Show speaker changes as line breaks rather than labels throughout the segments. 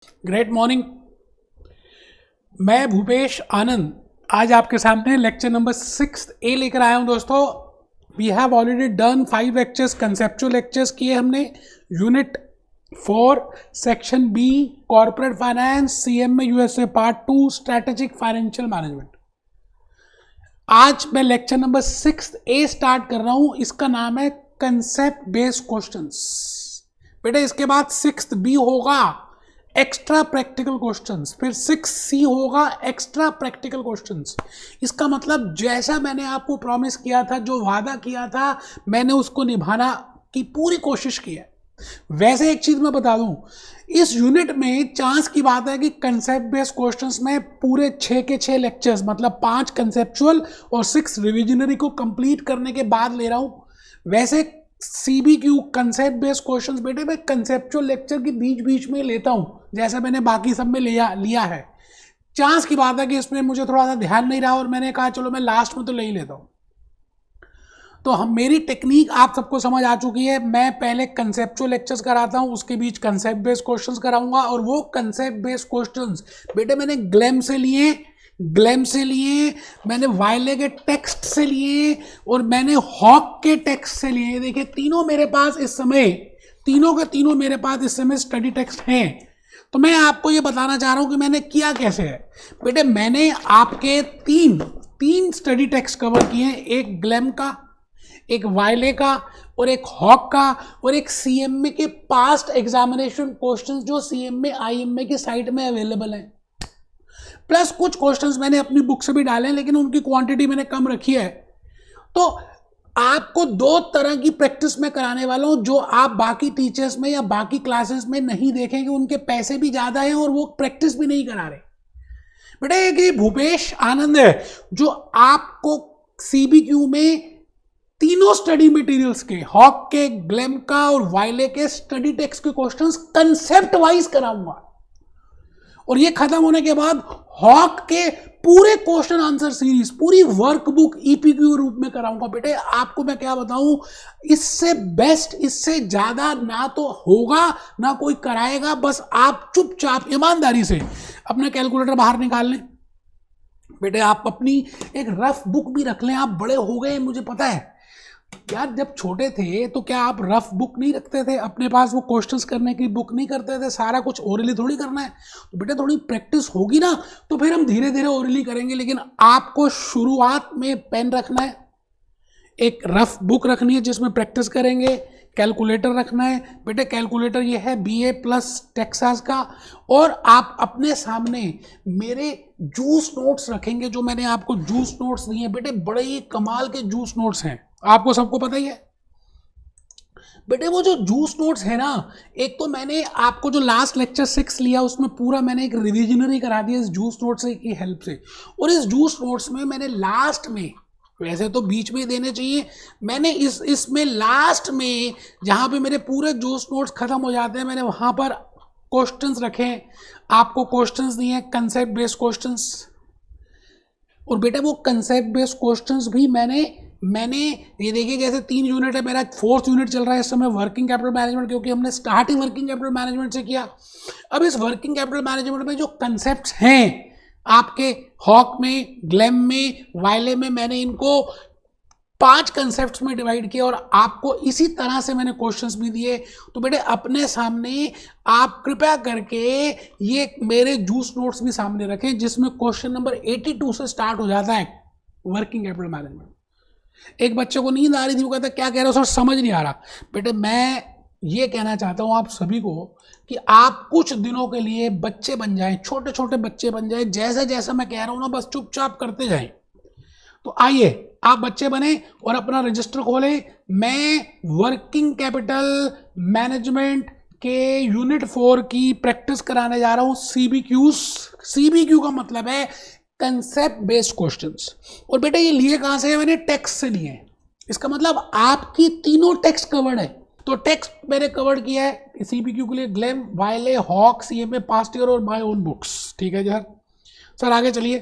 Great morning. मैं भूपेश आनंद आज आपके सामने लेक्चर नंबर 6A लेकर आया हूं दोस्तों। We have already done 5 lectures, conceptual lectures किए हमने। Unit 4 section B corporate finance, CMA USA part 2 strategic financial management. आज मैं लेक्चर नंबर 6A स्टार्ट कर रहा हूं। इसका नाम है कंसेप्ट बेस्ड क्वेश्चंस। बेटा इसके बाद 6B होगा एक्स्ट्रा प्रैक्टिकल क्वेश्चंस, फिर 6C होगा एक्स्ट्रा प्रैक्टिकल क्वेश्चंस। इसका मतलब जैसा मैंने आपको प्रॉमिस किया था, जो वादा किया था, मैंने उसको निभाना की पूरी कोशिश की है। वैसे एक चीज मैं बता दूं, इस यूनिट में चांस की बात है कि कंसेप्ट बेस्ड क्वेश्चंस में पूरे 6 के 6 लेक्चर्स, मतलब 5 कंसेप्चुअल और 6 रिविजनरी को कंप्लीट करने के बाद ले रहा हूं। वैसे CBQ कंसेप्ट बेस्ड क्वेश्चंस बेटे मैं कंसेप्चुअल लेक्चर के बीच बीच में लेता हूं, जैसा मैंने बाकी सब में लिया है। चांस की बात है कि इसमें मुझे थोड़ा सा ध्यान नहीं रहा और मैंने कहा चलो मैं लास्ट में तो ले ही लेता हूं। तो हम मेरी टेक्निक आप सबको समझ आ चुकी है। मैं पहले कंसेप्चुअल लेक्चर्स कराता हूं, उसके बीच कंसेप्ट बेस्ड क्वेश्चंस कराऊंगा, और वो कंसेप्ट बेस्ड क्वेश्चंस बेटे मैंने ग्लैम से लिए, मैंने वायले के टेक्स्ट से लिए, और मैंने हॉक के टेक्स्ट से लिए। देखिए तीनों मेरे पास इस समय, तीनों के तीनों मेरे पास इस समय स्टडी टेक्स्ट हैं। तो मैं आपको ये बताना चाह रहा हूं कि मैंने किया कैसे है। बेटे मैंने आपके तीन स्टडी टेक्स्ट कवर किए हैं, एक ग्लैम का, एक वायले का, और एक हॉक का, और एक CMA के पास्ट एग्जामिनेशन क्वेश्चंस जो CMA IMA की साइट में अवेलेबल हैं। प्लस कुछ क्वेश्चंस मैंने अपनी बुक से भी डाले हैं, लेकिन उनकी क्वांटिटी मैंने कम रखी है। तो आपको 2 तरह की प्रैक्टिस में कराने वाला हूं, जो आप बाकी टीचर्स में या बाकी क्लासेस में नहीं देखेंगे। उनके पैसे भी ज्यादा हैं और वो प्रैक्टिस भी नहीं करा रहे। बेटा एक भूपेश आनंद है जो आपको CBQ में तीनों स्टडी मटेरियल्स के, हॉक के, ग्लैम का और वायले के स्टडी टेक्स्ट के क्वेश्चंस कंसेप्ट वाइज कराऊंगा। और ये खत्म होने के बाद हॉक के पूरे क्वेश्चन आंसर सीरीज, पूरी वर्कबुक EPQ रूप में कराऊंगा। बेटे आपको मैं क्या बताऊं, इससे बेस्ट, इससे ज्यादा ना तो होगा ना कोई कराएगा। बस आप चुपचाप ईमानदारी से अपना कैलकुलेटर बाहर निकाल लें। बेटे आप अपनी एक रफ बुक भी रख लें। आप बड़े हो गए मुझे पता है यार, जब छोटे थे तो क्या आप रफ बुक नहीं रखते थे अपने पास? वो क्वेश्चंस करने की बुक नहीं करते थे? सारा कुछ ओरली थोड़ी करना है। तो बेटा थोड़ी प्रैक्टिस होगी ना तो फिर हम धीरे धीरे ओरली करेंगे। लेकिन आपको शुरुआत में पेन रखना है, एक रफ बुक रखनी है जिसमें प्रैक्टिस करेंगे, कैलकुलेटर रखना है। बेटे कैलकुलेटर ये है BA प्लस टेक्सास का, और आप अपने सामने मेरे जूस नोट्स रखेंगे, जो मैंने आपको जूस नोट्स दिए हैं। बेटे बड़े ही कमाल के जूस नोट्स हैं, आपको सबको पता ही है। बेटे वो जो जूस नोट्स है ना, एक तो मैंने आपको जो लास्ट लेक्चर 6 लिया उसमें पूरा मैंने एक रिविजनरी करा दिया इस जूस नोट्स की हेल्प से। और इस जूस नोट्स में मैंने लास्ट में, वैसे तो बीच में देने चाहिए, मैंने इसमें लास्ट में जहां पे मेरे पूरे जूस नोट्स खत्म हो जाते हैं, मैंने वहां पर क्वेश्चंस रखे, आपको क्वेश्चंस दिए हैं, कंसेप्ट बेस्ड क्वेश्चंस। और बेटा वो कंसेप्ट बेस्ड क्वेश्चंस भी मैंने ये देखिए, जैसे 3 यूनिट है, मेरा 4th यूनिट चल रहा है इस समय वर्किंग कैपिटल मैनेजमेंट, क्योंकि हमने स्टार्ट ही वर्किंग कैपिटल मैनेजमेंट से किया। अब इस वर्किंग कैपिटल मैनेजमेंट में जो कंसेप्ट्स हैं आपके हॉक में, ग्लैम में, वायले में, मैंने इनको 5 कंसेप्ट्स में डिवाइड किया और आपको इसी तरह से मैंने क्वेश्चंस भी दिए। तो बेटे अपने सामने आप कृपया करके ये मेरे जूस नोट्स भी सामने रखें, जिसमें क्वेश्चन नंबर 82 से स्टार्ट हो जाता है वर्किंग कैपिटल मैनेजमेंट। एक बच्चे को नींद आ रही थी, वो कहता क्या कह रहे हो सर, समझ नहीं आ रहा। बेटे मैं ये कहना चाहता हूं आप सभी को कि आप कुछ दिनों के लिए बच्चे बन जाएं, छोटे छोटे बच्चे बन जाएं, जैसा जैसा मैं कह रहा हूं ना बस चुपचाप करते जाएं। तो आइए आप बच्चे बने और अपना रजिस्टर खोलें। मैं वर्किंग कैपिटल मैनेजमेंट के यूनिट 4 की प्रैक्टिस कराने जा रहा हूं। CBQ का मतलब है कंसेप्ट बेस्ड क्वेश्चंस। और बेटा ये लिए कहां से है? मैंने टेक्स्ट से लिए। इसका मतलब आपकी तीनों टेक्स्ट कवर्ड है। तो टेक्स्ट मैंने कवर्ड किया है CBQ के लिए, glam, वायले, hoc, CMA past year और माय ओन बुक्स। ठीक है सर आगे चलिए।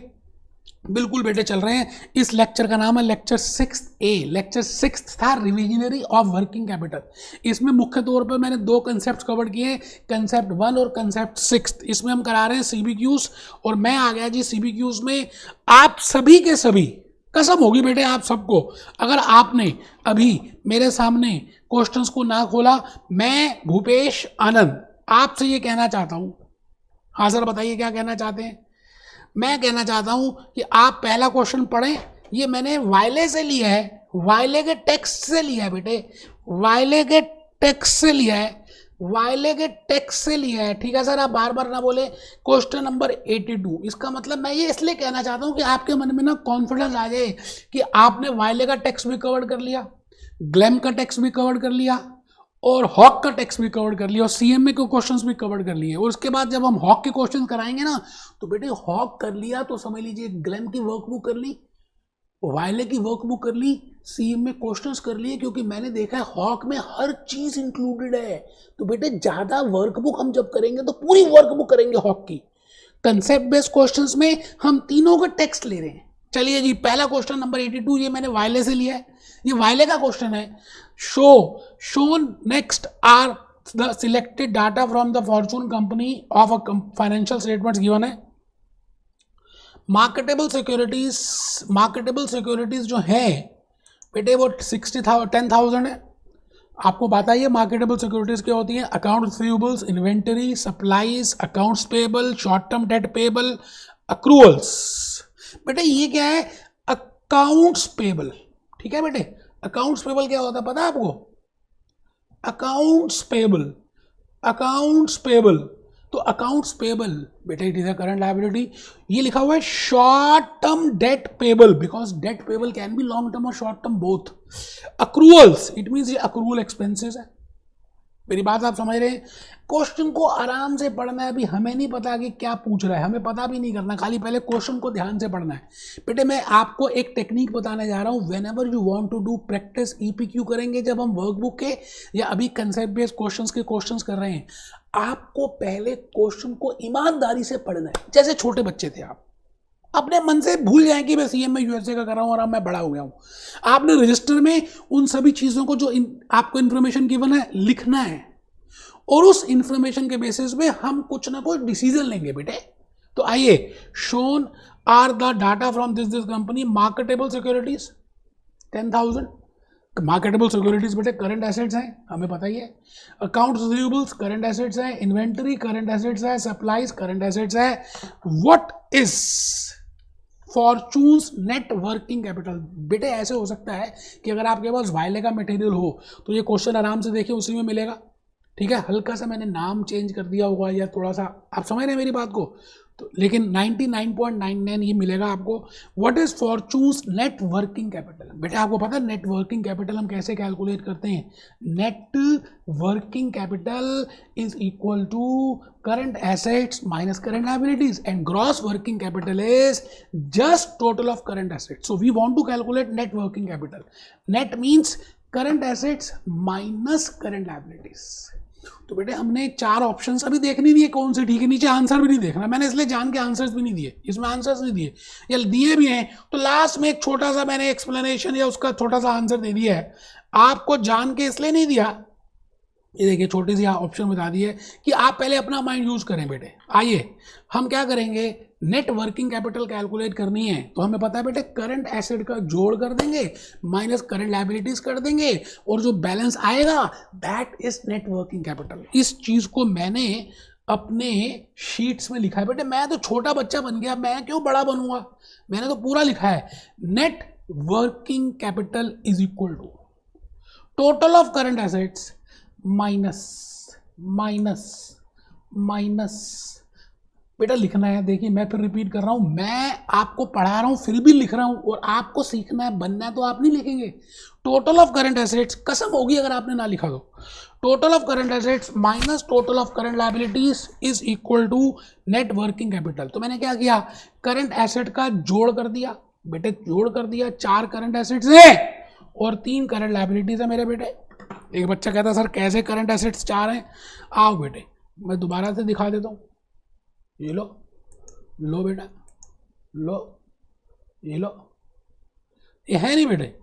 बिल्कुल बेटे चल रहे हैं। इस लेक्चर का नाम है लेक्चर 6A। लेक्चर 6 था रिविजनरी ऑफ वर्किंग कैपिटल। इसमें मुख्य तौर पर मैंने दो कंसेप्ट कवर किए, कंसेप्ट 1 और कंसेप्ट 6। इसमें हम करा रहे हैं CBQs, और मैं आ गया जी CBQs में। आप सभी के सभी, कसम होगी बेटे आप सबको, अगर आपने अभी मेरे सामने क्वेश्चंस को ना खोला, मैं भूपेश आनंद आपसे ये कहना चाहता हूँ। हाँ सर बताइए क्या कहना चाहते हैं। मैं कहना चाहता हूं कि आप पहला क्वेश्चन पढ़ें। ये मैंने वायले से लिया है, वायले के टेक्स्ट से लिया है बेटे, वायले के टेक्स्ट से लिया है, वायले के टेक्स्ट से लिया है। ठीक है सर, आप बार बार ना बोले। Question number 82। इसका मतलब मैं ये इसलिए कहना चाहता हूं कि आपके मन में ना कॉन्फिडेंस आ जाए कि आपने वायले का टेक्स्ट भी कवर कर लिया, ग्लेम का टेक्स्ट भी कवर कर लिया, और हॉक का टेक्स्ट भी कवर कर लिया, और CMA के क्वेश्चंस भी कवर कर लिए। और उसके बाद जब हम हॉक के क्वेश्चन कराएंगे ना, तो बेटे हॉक कर लिया तो समझ लीजिए ग्लेम की वर्कबुक कर ली, वायले की वर्कबुक कर ली, CMA क्वेश्चंस कर लिए, क्योंकि मैंने देखा है हॉक में हर चीज इंक्लूडेड है। तो बेटे ज्यादा वर्कबुक हम जब करेंगे तो पूरी वर्कबुक करेंगे हॉक की। कंसेप्ट बेस्ड क्वेश्चंस में हम तीनों का टेक्स्ट ले रहे हैं। चलिए जी, पहला क्वेश्चन नंबर 82 ये मैंने वायले से लिया है। ये वायले का क्वेश्चन है। shown next are the selected data from the fortune company of a financial statements given है। मार्केटेबल सिक्योरिटीज जो है बेटे वो 10,000 है। आपको बताइए मार्केटेबल सिक्योरिटीज क्या होती है। Account receivables, inventory, supplies, accounts payable, short term debt payable, accruals. बेटे ये क्या है, अकाउंट्स पेबल। ठीक है बेटे, अकाउंट्स पेबल क्या होता है पता है आपको। अकाउंट्स पेबल, अकाउंट्स पेबल, तो अकाउंट्स पेबल बेटे it is a current liability. ये लिखा हुआ है short term debt payable, because debt payable can be long term और short term both. Accruals it means ये अक्रूवल एक्सपेंसेस है। मेरी बात आप समझ रहे हैं। क्वेश्चन को आराम से पढ़ना है। अभी हमें नहीं पता कि क्या पूछ रहा है, हमें पता भी नहीं करना, खाली पहले क्वेश्चन को ध्यान से पढ़ना है। बेटे मैं आपको एक टेक्निक बताने जा रहा हूं। Whenever you want to do practice EPQ करेंगे जब हम वर्कबुक के या अभी कंसेप्ट बेस्ड क्वेश्चंस के क्वेश्चंस कर रहे हैं, आपको पहले क्वेश्चन को ईमानदारी से पढ़ना है। जैसे छोटे बच्चे थे, आप अपने मन से भूल जाएं कि मैं CMA USA का कर रहा हूं और अब मैं बड़ा हो गया हूं। आपने रजिस्टर में उन सभी चीजों को जो आपको इंफॉर्मेशन गिवन है लिखना है, और उस इंफॉर्मेशन के बेसिस पे हम कुछ ना कुछ डिसीजन लेंगे बेटे। तो आइए, shown are the data from this company. Marketable securities 10,000। Marketable securities बेटे करंट एसेट्स हैं, हमें पता ही है। अकाउंट्स रिसीवेबल्स करंट एसेट्स हैं, इन्वेंटरी करंट एसेट्स है, सप्लाईज करंट एसेट्स है। What is fortune's net working capital. बेटे ऐसे हो सकता है कि अगर आपके पास वायले का मटेरियल हो तो ये क्वेश्चन आराम से देखिए उसी में मिलेगा। ठीक है, हल्का सा मैंने नाम चेंज कर दिया होगा या थोड़ा सा, आप समझ रहे हैं मेरी बात को, तो लेकिन 99.99 ये मिलेगा आपको। What is fortune's net working capital. बेटा आपको पता है नेट वर्किंग कैपिटल हम कैसे कैलकुलेट करते हैं। Net working capital is equal to current assets minus current liabilities, and gross working capital is just total of current assets. So we want to calculate net working capital. Net means current assets minus current liabilities. तो बेटे हमने 4 options अभी देख नहीं दिए कौन से ठीक है, नीचे आंसर भी नहीं देखना, मैंने इसलिए जान के आंसर्स भी नहीं दिए, इसमें आंसर्स नहीं दिए, या दिए भी हैं तो लास्ट में एक छोटा सा मैंने एक्सप्लेनेशन या उसका छोटा सा आंसर दे दिया है। आपको जान के इसलिए नहीं दिया, ये देखिए छोटी सी ऑप्शन बता दी है कि आप पहले अपना माइंड यूज करें बेटे। आइए हम क्या करेंगे, नेट वर्किंग कैपिटल कैलकुलेट करनी है तो हमें पता है बेटे करंट एसेट का जोड़ कर देंगे माइनस करंट लायबिलिटीज कर देंगे, और जो बैलेंस आएगा that is net working capital. इस चीज को मैंने अपने शीट्स में लिखा है बेटे। मैं तो छोटा बच्चा बन गया, मैं क्यों बड़ा बनूंगा, मैंने तो पूरा लिखा है। Net working capital is equal to total of current assets minus minus minus, बेटा लिखना है। देखिए मैं फिर रिपीट कर रहा हूं, मैं आपको पढ़ा रहा हूं फिर भी लिख रहा हूं, और आपको सीखना है, बनना है तो आप नहीं लिखेंगे। टोटल ऑफ करंट एसेट्स, कसम होगी अगर आपने ना लिखा तो, total of current assets minus total of current liabilities is equal to net working capital. तो मैंने क्या किया, करंट एसेट का जोड़ कर दिया बेटे, जोड़ कर दिया। 4 करंट एसेट्स हैं और 3 करंट लायबिलिटीज है मेरे बेटे। एक बच्चा कहता सर कैसे करंट एसेट्स 4 हैं, आओ बेटे मैं दोबारा से दिखा देता हूँ। ये लो, लो बेटा, लो, ये लो, ये है नहीं बेटे,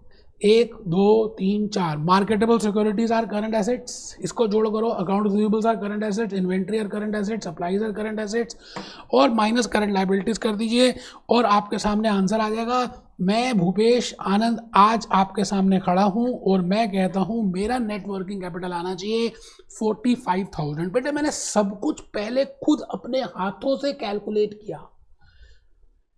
1 2 3 4 marketable securities are current assets, इसको जोड़ करो, account receivables are current assets, inventory are current assets, supplies are current assets, और माइनस करंट लायबिलिटीज कर दीजिए, और आपके सामने आंसर आ जाएगा। मैं भूपेश आनंद आज आपके सामने खड़ा हूं और मैं कहता हूं मेरा नेट वर्किंग कैपिटल आना चाहिए 45,000। बेटे मैंने सब कुछ पहले खुद अपने हाथों से कैलकुलेट किया।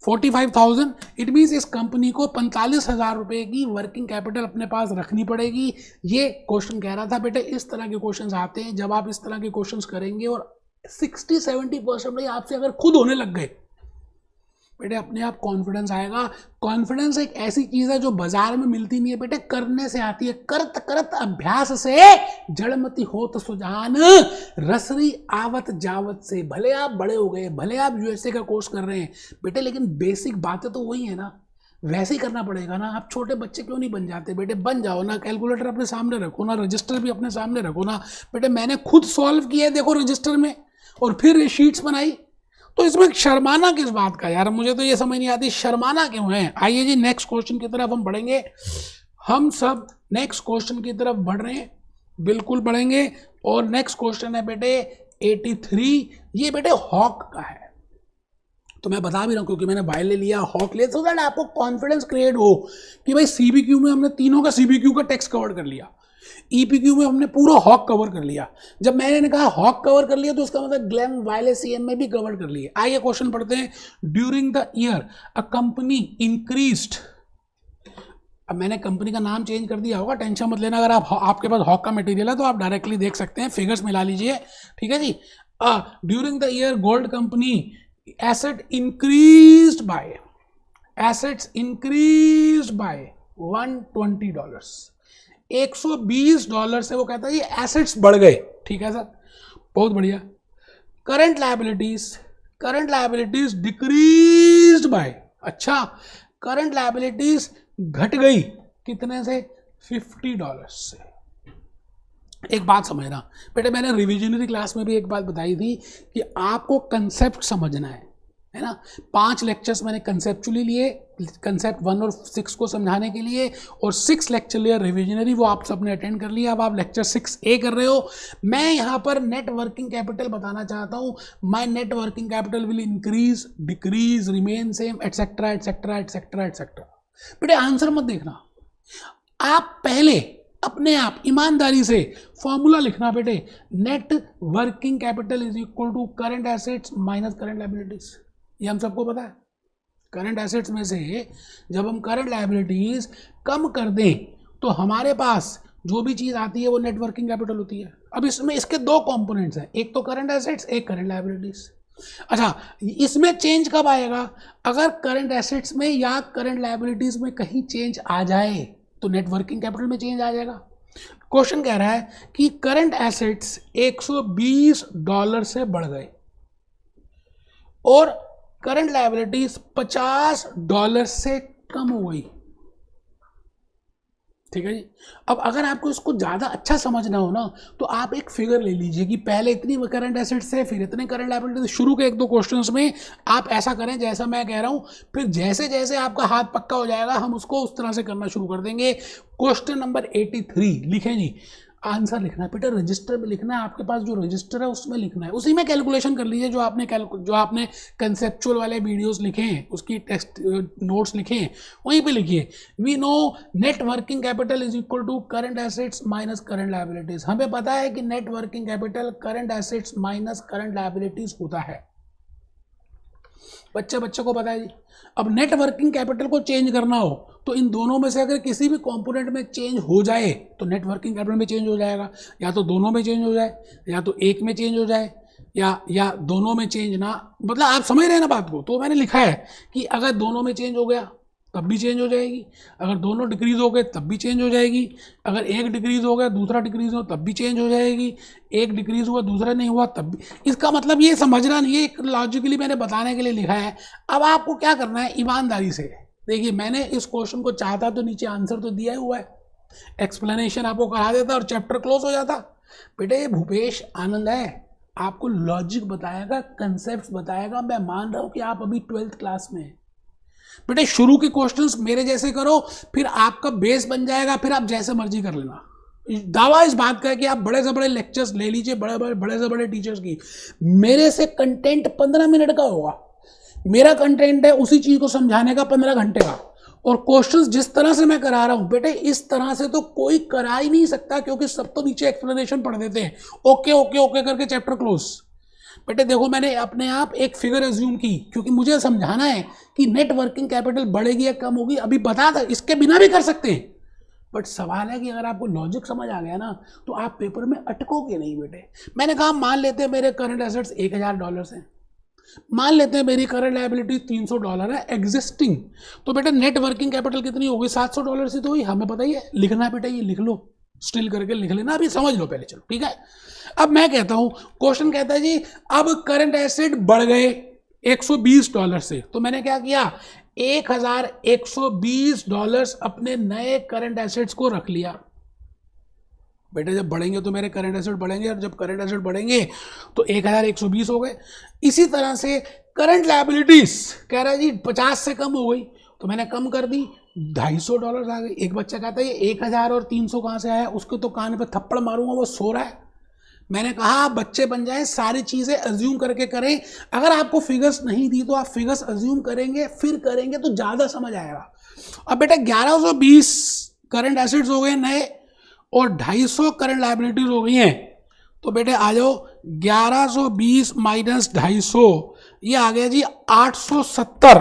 45,000 इट मीन्स इस कंपनी को 45,000 रुपए की वर्किंग कैपिटल अपने पास रखनी पड़ेगी। ये क्वेश्चन कह रहा था बेटे इस तरह के क्वेश्चंस आते हैं जब आप इस तरह के क्वेश्चंस करेंगे और 60-70% आपसे अगर खुद होने लग गए बेटे अपने आप कॉन्फिडेंस आएगा। कॉन्फिडेंस एक ऐसी चीज है जो बाजार में मिलती नहीं है बेटे, करने से आती है। करत करत अभ्यास से जड़मती होत सुजान, रसरी आवत जावत से। भले आप बड़े हो गए, भले आप यूएसए का कोर्स कर रहे हैं बेटे, लेकिन बेसिक बातें तो वही है ना, वैसे ही करना पड़ेगा ना। आप छोटे बच्चे क्यों नहीं बन जाते बेटे? बन जाओ ना। कैलकुलेटर अपने सामने रखो ना, रजिस्टर भी अपने सामने रखो ना बेटे। मैंने खुद सॉल्व किया है देखो रजिस्टर में, और फिर शीट्स बनाई। तो इसमें शर्माना किस बात का यार, मुझे तो ये समझ नहीं आती शर्माना क्यों है। आइए जी नेक्स्ट क्वेश्चन की तरफ हम बढ़ेंगे। हम सब नेक्स्ट क्वेश्चन की तरफ बढ़ रहे हैं, बिल्कुल बढ़ेंगे। और नेक्स्ट क्वेश्चन है बेटे 83। ये बेटे हॉक का है, तो मैं बता भी रहा हूं क्योंकि मैंने वाइल ले लिया, हॉक ले, सो दैट आपको कॉन्फिडेंस क्रिएट हो कि भाई सीबीक्यू में हमने तीनों का सीबीक्यू का टेक्स्ट कवर कर लिया, ईपीक्यू में हमने पूरा हॉक कवर कर लिया। जब मैंने कहा हॉक कवर कर लिया तो उसका मतलब ग्लेन वाइले सीएम में भी कवर कर लिए। आइए क्वेश्चन पढ़ते हैं। During the year a company increased, अब मैंने कंपनी का नाम चेंज कर दिया होगा, टेंशन मत लेना। अगर आपके पास हॉक का मटेरियल है तो आप डायरेक्टली देख सकते हैं, फिगर्स मिला लीजिए, ठीक है जी। During the year Gold company asset increased by $120, $120 से वो कहता है ये एसेट्स बढ़ गए, ठीक है सर, बहुत बढ़िया। करंट लायबिलिटीज डिक्रीज्ड बाय, अच्छा करंट लायबिलिटीज घट गई कितने से? $50 से। एक बात समझना बेटे, मैंने रिविजनरी क्लास में भी एक बात बताई थी कि आपको कंसेप्ट समझना है ना। 5 लेक्चर्स मैंने कंसेप्चुअली लिए, कंसेप्ट 1 और 6 को समझाने के लिए, और 6 लेक्चर लिया रिविजनरी, वो आप सबने अटेंड कर लिया। अब आप लेक्चर 6A कर रहे हो। मैं यहाँ पर नेट वर्किंग कैपिटल बताना चाहता हूँ। My net working capital will increase, decrease, remain same, etcetera etcetera etcetera etcetera. बेटे आंसर मत देखना, आप पहले अपने आप ईमानदारी से फॉर्मूला लिखना बेटे। Net working capital is equal to current assets minus current liabilities. ये हम सबको पता है। करंट एसेट्स में से जब हम करंट लायबिलिटीज कम कर दें तो हमारे पास जो भी चीज़ आती है वो नेट वर्किंग कैपिटल होती है। अब इसमें इसके 2 कंपोनेंट्स हैं, एक तो करंट एसेट्स, एक करंट लायबिलिटीज। अच्छा, इसमें चेंज कब आएगा? अगर करंट एसेट्स में या करंट लायबिलिटीज में कहीं चेंज आ जाए तो नेट वर्किंग कैपिटल में चेंज आ जाएगा। क्वेश्चन कह रहा है कि करंट एसेट्स $120 से बढ़ गए और करंट लायबिलिटीज $50 से कम हो गई, ठीक है जी। अब अगर आपको इसको ज़्यादा अच्छा समझना हो ना तो आप एक फिगर ले लीजिए कि पहले इतनी करंट एसेट्स है, फिर इतने करंट लायबिलिटीज। शुरू के 1-2 क्वेश्चंस में आप ऐसा करें जैसा मैं कह रहा हूं, फिर जैसे जैसे आपका हाथ पक्का हो जाएगा हम उसको उस तरह से करना शुरू कर देंगे। क्वेश्चन नंबर 83 लिखें जी। आंसर लिखना है बेटा, रजिस्टर में लिखना है। आपके पास जो रजिस्टर है उसमें लिखना है, उसी में कैलकुलेशन कर लीजिए जो आपने कंसेप्चुअल वाले वीडियोस लिखे हैं, उसकी टेक्स्ट नोट्स लिखे हैं, वहीं पे लिखिए। We know net working capital is equal to current assets minus current liabilities. हमें पता है कि net working capital current assets minus current liabilities होता है, बच्चे को पता है जी। अब नेट वर्किंग कैपिटल को चेंज करना हो तो इन दोनों में से अगर किसी भी कंपोनेंट में चेंज हो जाए तो नेट वर्किंग कैपिटल में चेंज हो जाएगा। या तो दोनों में चेंज हो जाए, या तो एक में चेंज हो जाए, या दोनों में चेंज ना, मतलब आप समझ रहे हैं ना बात को। तो मैंने लिखा है कि अगर दोनों में चेंज हो गया तब भी चेंज हो जाएगी, अगर दोनों डिक्रीज हो गए तब भी चेंज हो जाएगी, अगर एक डिक्रीज हो गया दूसरा डिक्रीज हो तब भी चेंज हो जाएगी, एक डिक्रीज हुआ दूसरा नहीं हुआ तब भी। इसका मतलब ये समझना नहीं है, एक लॉजिकली मैंने बताने के लिए लिखा है। अब आपको क्या करना है, ईमानदारी से देखिए। मैंने इस क्वेश्चन को चाहता तो नीचे आंसर तो दिया ही हुआ है, एक्सप्लेनेशन आपको करा देता और चैप्टर क्लोज हो जाता। बेटे ये भूपेश आनंद है, आपको लॉजिक बताएगा, कंसेप्ट बताएगा। मैं मान रहा हूँ कि आप अभी 12th क्लास में हैं, बेटे शुरू के क्वेश्चंस मेरे जैसे करो, फिर आपका बेस बन जाएगा, फिर आप जैसे मर्जी कर लेना। दावा इस बात का है कि आप बड़े से बड़े लेक्चर्स ले लीजिए, बड़े से बड़े टीचर्स की, मेरे से कंटेंट 15 मिनट का होगा। मेरा कंटेंट है उसी चीज को समझाने का 15 घंटे का, और क्वेश्चंस जिस तरह से मैं करा रहा हूं बेटे, इस तरह से तो कोई करा ही नहीं सकता, क्योंकि सब तो नीचे एक्सप्लेनेशन पढ़ देते हैं, ओके ओके ओके करके चैप्टर क्लोज। बेटे देखो, मैंने अपने आप एक फिगर एज्यूम की, क्योंकि मुझे समझाना है कि नेट वर्किंग कैपिटल बढ़ेगी या कम होगी। अभी बता था, इसके बिना भी कर सकते हैं, बट सवाल है कि अगर आपको लॉजिक समझ आ गया ना, तो आप पेपर में अटकोगे नहीं बेटे। मैंने कहा मान लेते हैं मेरे करंट एसेट्स $1000 हैं, मान लेते हैं मेरी करंट लायबिलिटी $300 है एग्जिस्टिंग, तो बेटा नेट वर्किंग कैपिटल कितनी होगी? $700 ही तो हुई। हमें पता ही है, लिखना है बेटा, ये लिख लो, स्टिल करके लिख लेना, अभी समझ लो पहले, चलो ठीक है। अब मैं कहता हूं, क्वेश्चन कहता है जी अब करंट एसेट बढ़ गए $120 से, तो मैंने क्या किया, $1120 अपने नए करंट एसेट्स को रख लिया। बेटे जब बढ़ेंगे तो मेरे करंट एसेट बढ़ेंगे, और जब करंट एसेट बढ़ेंगे तो 1120 हो गए। इसी तरह से करंट लायबिलिटीज कह रहा है जी 50 से कम हो गई, तो मैंने कम कर दी, $250 आ गई। एक बच्चा कहता है ये 1000 और 300 कहाँ से आया, उसके तो कान पे थप्पड़ मारूंगा, वो सो रहा है। मैंने कहा बच्चे बन जाएं, सारी चीजें अज्यूम करके करें। अगर आपको फिगर्स नहीं दी तो आप फिगर्स अज्यूम करेंगे, फिर करेंगे तो ज्यादा समझ आएगा। अब बेटा 1120 करंट एसेट्स हो गए नए, और 250 करंट लायबिलिटीज हो गई हैं, तो बेटे आ जाओ, 1120 माइनस 250, ये आ गया जी 870,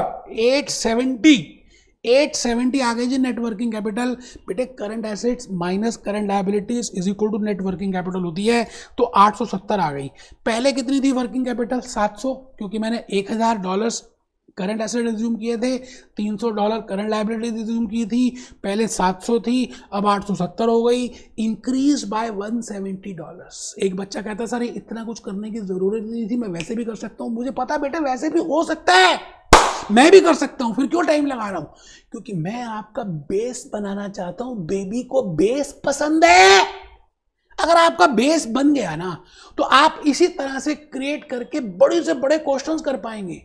870 आ गई जी नेट वर्किंग कैपिटल। बेटे current assets minus current liabilities is equal to net working capital होती है, तो 870 आ गई। पहले कितनी थी वर्किंग कैपिटल? 700, क्योंकि मैंने $1000 करंट एसेट एज्यूम किए थे, $300 करंट लायबिलिटी एज्यूम की थी, पहले 700 थी, अब 870 हो गई, इंक्रीज बाय $170। एक बच्चा कहता सर इतना कुछ करने की जरूरत नहीं थी, मैं वैसे भी कर सकता हूं। मुझे पता बेटा वैसे भी हो सकता है, मैं भी कर सकता हूं, फिर क्यों टाइम लगा रहा हूं? क्योंकि मैं आपका बेस बनाना चाहता हूं। बेबी को बेस पसंद है। अगर आपका बेस बन गया ना, तो आप इसी तरह से क्रिएट करके बड़े से बड़े क्वेश्चंस कर पाएंगे।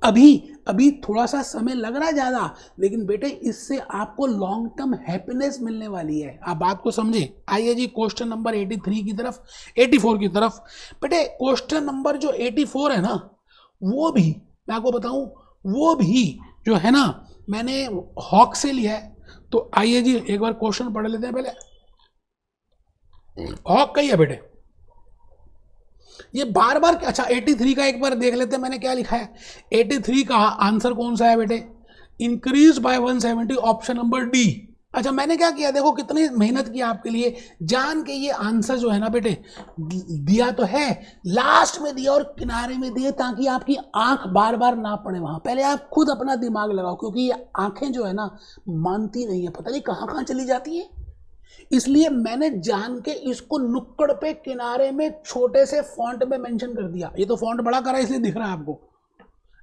अभी थोड़ा सा समय लग रहा है ज्यादा, लेकिन बेटे इससे आपको लॉन्ग टर्म हैप्पीनेस मिलने वाली है। आप बात को समझे। आइए जी क्वेश्चन नंबर 84 की तरफ, 84 की तरफ। बेटे क्वेश्चन नंबर जो 84 है ना, वो भी मैं आपको बताऊं, वो भी जो है ना मैंने हॉक से लिया है। तो आइए जी एक बार क्वेश्चन पढ़ लेते हैं पहले। हॉक का ही है बेटे, ये बार बार, अच्छा 83 का एक बार देख लेते हैं मैंने क्या लिखा है। 83 का आंसर कौन सा है बेटे? Increase by 170, option number D. अच्छा मैंने क्या किया, देखो कितनी मेहनत की आपके लिए, जान के ये आंसर जो है ना बेटे दिया तो है, लास्ट में दिया और किनारे में दिए, ताकि आपकी आंख बार बार ना पड़े वहां। पहले आप खुद अपना दिमाग लगाओ, क्योंकि ये आंखें जो है ना मानती नहीं है, पता नहीं कहाँ कहाँ चली जाती है। इसलिए मैंने जान के इसको नुक्कड़ पे किनारे में छोटे से फॉन्ट में मेंशन कर दिया। ये तो फॉन्ट बड़ा करा इसलिए दिख रहा है आपको,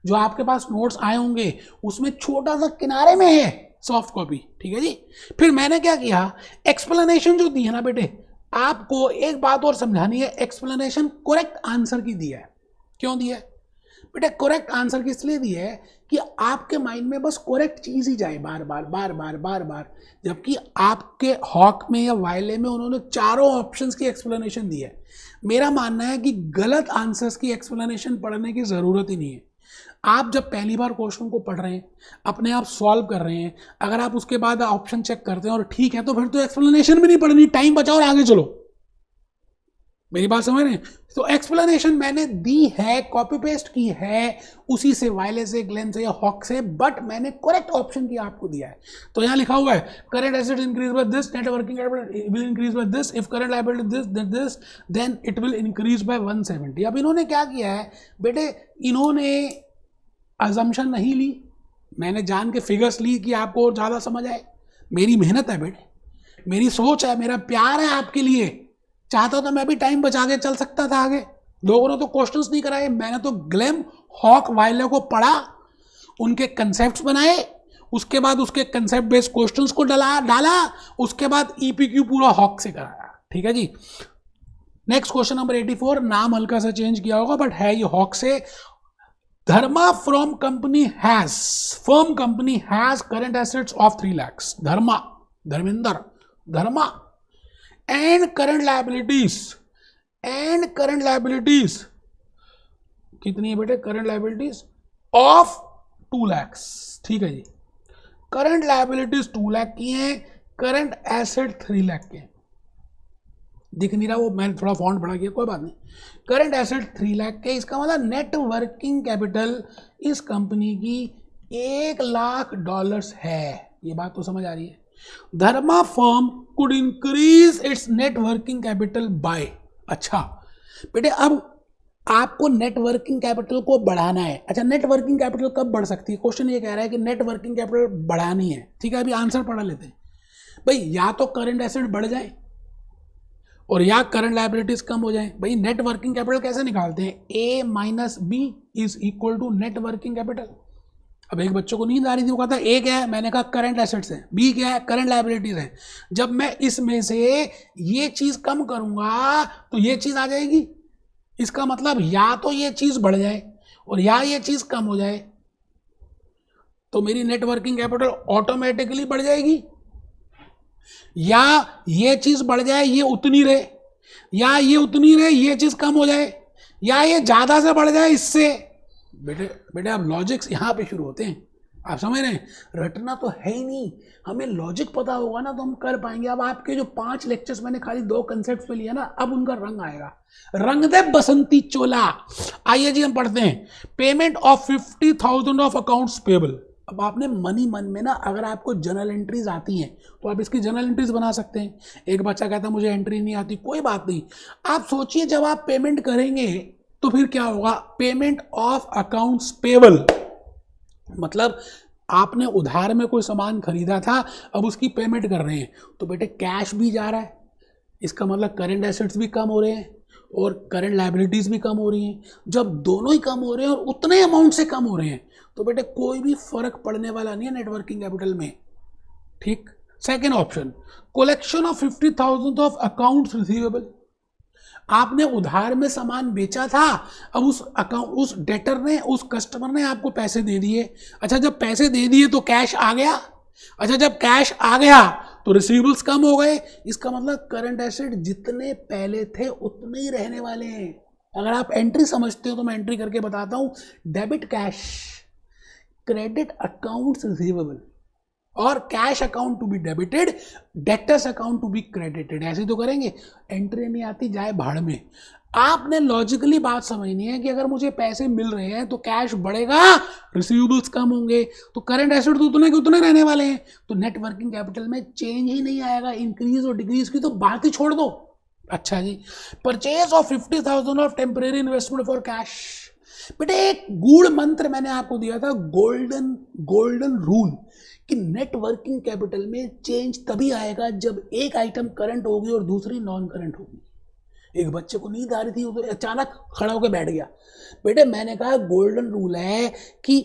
जो आपके पास नोट्स आए होंगे उसमें छोटा सा किनारे में है सॉफ्ट कॉपी, ठीक है जी। फिर मैंने क्या किया, एक्सप्लेनेशन जो दी है ना बेटे, आपको एक बात और समझानी है, एक्सप्लेनेशन करेक्ट आंसर की दी है। क्यों दी है बेटे? करेक्ट आंसर किस लिए दी है कि आपके माइंड में बस करेक्ट चीज ही जाए बार बार बार बार बार बार। जबकि आपके हॉक में या वायले में उन्होंने चारों ऑप्शंस की एक्सप्लेनेशन दी है। मेरा मानना है कि गलत आंसर्स की एक्सप्लेनेशन पढ़ने की जरूरत ही नहीं है। आप जब पहली बार क्वेश्चन को पढ़ रहे हैं, अपने आप सॉल्व कर रहे हैं, अगर आप उसके बाद ऑप्शन चेक करते हैं और ठीक है, तो फिर तो एक्सप्लेनेशन भी नहीं पढ़नी, टाइम बचाओ और आगे चलो। मेरी बात समझ रहे हैं? तो एक्सप्लेनेशन मैंने दी है, कॉपी पेस्ट की है उसी से, वायले से, ग्लेन से या हॉक से, बट मैंने करेक्ट ऑप्शन की आपको दिया है। तो यहां लिखा हुआ है current asset increase by this, net working capital will increase by this, if current liability this then it will increase by 170। अब इन्होंने क्या किया है बेटे, इन्होंने अजम्पशन नहीं ली, मैंने जान के फिगर्स ली कि आपको और ज्यादा समझ आए। मेरी मेहनत है बेटे, मेरी सोच है, मेरा प्यार है आपके लिए। चाहता तो मैं भी टाइम बचा के चल सकता था आगे। लोगों ने तो क्वेश्चंस नहीं कराए, मैंने तो ग्लेम, हॉक, वायले को पढ़ा, उनके कंसेप्ट्स बनाए, उसके बाद उसके कंसेप्ट बेस्ड क्वेश्चंस को डाला, उसके बाद ईपीक्यू पूरा हॉक से कराया। ठीक है जी। नेक्स्ट क्वेश्चन नंबर 84, नाम हल्का सा चेंज किया होगा बट है ये हॉक से। Dharma firm company has current assets of 3 lakhs. Dharmendra Dharma and current liabilities कितनी है बेटे? Current liabilities of 2 lakhs. ठीक है जी, करंट लाइबिलिटीज 2 लाख की हैं, करंट एसेट 3 लाख के हैं. दिख नहीं रहा वो, मैंने थोड़ा फॉन्ट बढ़ा किया, कोई बात नहीं. करंट एसेट 3 लाख के, इसका मतलब नेट वर्किंग कैपिटल इस कंपनी की $1,00,000 है. ये बात तो समझ आ रही है. Dharma firm could increase its net working capital by. अच्छा बेटे, अब आपको नेट वर्किंग कैपिटल को बढ़ाना है. अच्छा, नेट वर्किंग कैपिटल कब बढ़ सकती है? क्वेश्चन ये कह रहा है कि नेट वर्किंग कैपिटल बढ़ानी है. ठीक है, अभी आंसर पढ़ा लेते हैं भाई. या तो करंट एसेट बढ़ जाए और या करंट लायबिलिटीज कम हो जाए. भाई नेट वर्किंग कैपिटल कैसे निकालते हैं? A minus B is equal to net working capital. अब एक बच्चों को नींद आ रही थी, वो कहता है A क्या है? मैंने कहा करंट एसेट्स है. B क्या है? करंट लायबिलिटीज है. जब मैं इसमें से ये चीज कम करूंगा तो ये चीज आ जाएगी. इसका मतलब या तो ये चीज बढ़ जाए और या ये चीज कम हो जाए, तो मेरी नेट वर्किंग कैपिटल ऑटोमेटिकली बढ़ जाएगी. या ये चीज बढ़ जाए, ये उतनी रहे, या ये उतनी रहे, ये चीज कम हो जाए, या ये ज्यादा से बढ़ जाए इससे. बेटे अब लॉजिक्स यहाँ पे शुरू होते हैं. आप समझ रहे हैं? रटना तो है ही नहीं, हमें लॉजिक पता होगा ना तो हम कर पाएंगे. अब आपके जो 5 लेक्चर्स मैंने खाली 2 कंसेप्ट पे लिया ना, अब उनका रंग आएगा. रंग दे बसंती चोला. आइए जी हम पढ़ते हैं. Payment of 50,000 of accounts payable. अब आपने मन में ना, अगर आपको जर्नल एंट्रीज आती हैं तो आप इसकी जर्नल एंट्रीज बना सकते हैं. एक बच्चा कहता है मुझे एंट्री नहीं आती, कोई बात नहीं. आप सोचिए जब आप पेमेंट करेंगे तो फिर क्या होगा? पेमेंट ऑफ अकाउंट्स पेबल मतलब आपने उधार में कोई सामान खरीदा था, अब उसकी पेमेंट कर रहे हैं, तो बेटे कैश भी जा रहा है. इसका मतलब करंट एसेट्स भी कम हो रहे हैं और करंट लायबिलिटीज भी कम हो रही हैं. जब दोनों ही कम हो रहे हैं और उतने अमाउंट से कम हो रहे हैं तो बेटे कोई भी फर्क पड़ने वाला नहीं है नेटवर्किंग कैपिटल में. ठीक. Second option, collection of 50,000 of accounts receivable. आपने उधार में सामान बेचा था, अब उस डेटर ने, उस कस्टमर ने आपको पैसे दे दिए. अच्छा, जब पैसे दे दिए तो कैश आ गया. अच्छा, जब कैश आ गया तो रिसीवेबल्स कम हो गए. इसका मतलब करंट एसेट जितने पहले थे उतने ही रहने वाले हैं. अगर आप एंट्री समझते हो तो मैं एंट्री करके बताता हूं. Debit cash, credit accounts receivable और cash account to be debited, debtors account to be credited. ऐसे तो करेंगे. एंट्री नहीं आती, जाए भाड़ में. आपने लॉजिकली बात समझनी है कि अगर मुझे पैसे मिल रहे हैं तो कैश बढ़ेगा, रिसीवेबल्स कम होंगे, तो करंट एसेट तो उतने के उतने रहने वाले हैं. तो नेट वर्किंग कैपिटल में चेंज ही नहीं आएगा. इंक्रीज और डिक्रीज की तो बात ही छोड़ दो. अच्छा जी, purchase of 50,000 of temporary investment for cash. बेटे एक गूढ़ मंत्र मैंने आपको दिया था, गोल्डन रूल, कि नेट वर्किंग कैपिटल में चेंज तभी आएगा जब एक आइटम करंट होगी और दूसरी नॉन करंट होगी. एक बच्चे को नींद आ रही थी, वो तो अचानक खड़ा होकर बैठ गया. बेटे मैंने कहा गोल्डन रूल है कि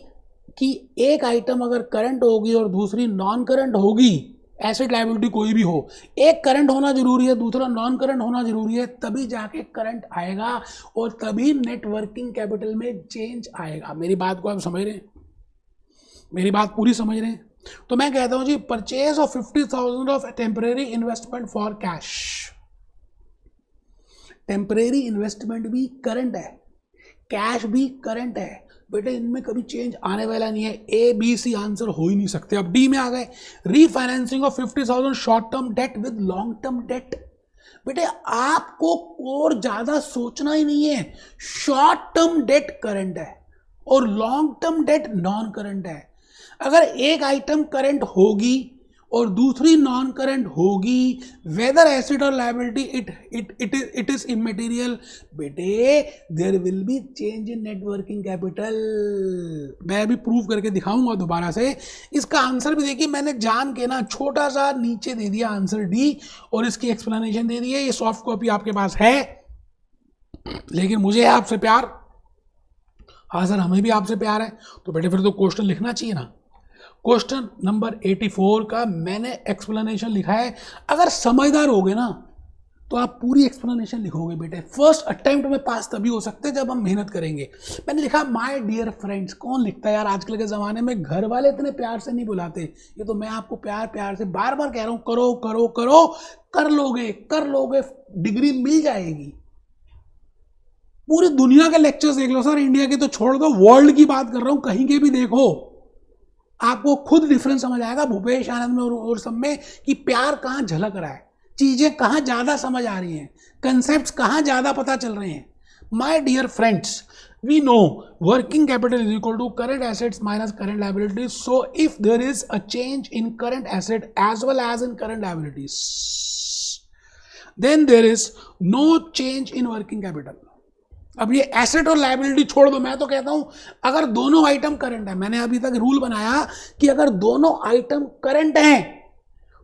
एक आइटम अगर करंट होगी और दूसरी नॉन करंट होगी, एसेट लायबिलिटी कोई भी हो, एक करंट होना जरूरी है, दूसरा नॉन करंट होना जरूरी है, तभी जाके करंट आएगा और तभी नेट वर्किंग कैपिटल में चेंज आएगा. मेरी बात को आप समझ रहे हैं? मेरी बात पूरी समझ रहे हैं? तो मैं कहता हूं जी, purchase of 50,000 of temporary investment for cash. Temporary investment भी करंट है, कैश भी करंट है. बेटे इनमें कभी चेंज आने वाला नहीं है. ए बी सी आंसर हो ही नहीं सकते. अब डी में आ गए. Refinancing of 50,000 short term debt with long term date. बेटे आपको और ज्यादा सोचना ही नहीं है. शॉर्ट टर्म डेट करंट है और long term debt non current है. अगर एक आइटम करंट होगी और दूसरी नॉन करंट होगी, वेदर एसेट और लायबिलिटी इट इज इमटेरियल. बेटे there will be change in net working capital. मैं अभी प्रूव करके दिखाऊंगा दोबारा से. इसका आंसर भी देखिए, मैंने जान के ना छोटा सा नीचे दे दिया आंसर डी और इसकी एक्सप्लेनेशन दे दी है. ये सॉफ्ट कॉपी आपके पास है, लेकिन मुझे है आपसे प्यार. हाँ सर, हमें भी आपसे प्यार है. तो बेटे फिर तो क्वेश्चन लिखना चाहिए ना. क्वेश्चन नंबर 84 का मैंने एक्सप्लेनेशन लिखा है. अगर समझदार होगे ना तो आप पूरी एक्सप्लेनेशन लिखोगे बेटे। फर्स्ट अटेम्प्ट में पास तभी हो सकते हैं जब हम मेहनत करेंगे। मैंने लिखा माय डियर फ्रेंड्स। कौन लिखता है यार आजकल के ज़माने में, घर वाले इतने प्यार से नहीं बुलाते। ये तो मैं आपको प्यार प्यार से बार बार कह रहा हूँ, करो करो करो, कर लोगे, डिग्री मिल जाएगी। पूरी दुनिया के लेक्चर्स देख लो सर, इंडिया की तो छोड़ दो, वर्ल्ड की बात कर रहा हूँ, कहीं के भी देखो, आपको खुद डिफरेंस समझ आएगा भूपेश आनंद में और सब में कि प्यार कहाँ झलक रहा है, चीजें कहाँ ज्यादा समझ आ रही हैं, कंसेप्ट्स कहाँ ज्यादा पता चल रहे हैं। My dear friends, we know working capital is equal to current assets minus current liabilities. So if there is a change in current asset as well as in current liabilities, then there is no change in working capital. अब ये asset और liability छोड़ दो, मैं तो कहता हूं अगर दोनों आइटम करंट है, मैंने अभी तक रूल बनाया कि अगर दोनों आइटम करंट हैं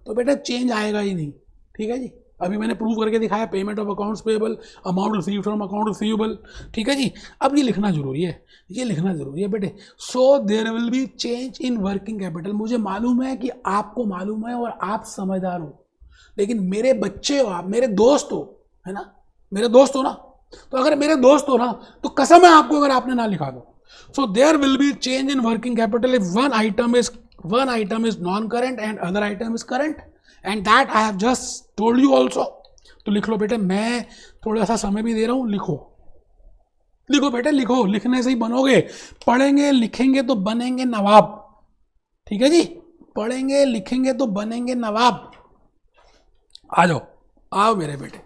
तो बेटा चेंज आएगा ही नहीं। ठीक है जी, अभी मैंने प्रूव करके दिखाया, payment of accounts payable, amount receive from account receivable. ठीक है जी, अब ये लिखना जरूरी है, ये लिखना जरूरी है बेटे। So there will be change in working capital. मुझे मालूम है कि आपको मालूम है और आप समझदार हो, लेकिन मेरे बच्चे हो आप, मेरे दोस्त हो, है ना, मेरे दोस्त हो ना, तो अगर मेरे दोस्त हो ना तो कसम है आपको अगर आपने ना लिखा दो। So there will be change in working capital if one item is non current and other item is current, and that I have just told you also. तो लिख लो बेटे, मैं थोड़ा सा समय भी दे रहा हूं, लिखो लिखो बेटे लिखो, लिखने से ही बनोगे। पढ़ेंगे लिखेंगे तो बनेंगे नवाब। ठीक है जी, पढ़ेंगे लिखेंगे तो बनेंगे नवाब। आ जाओ, आओ मेरे बेटे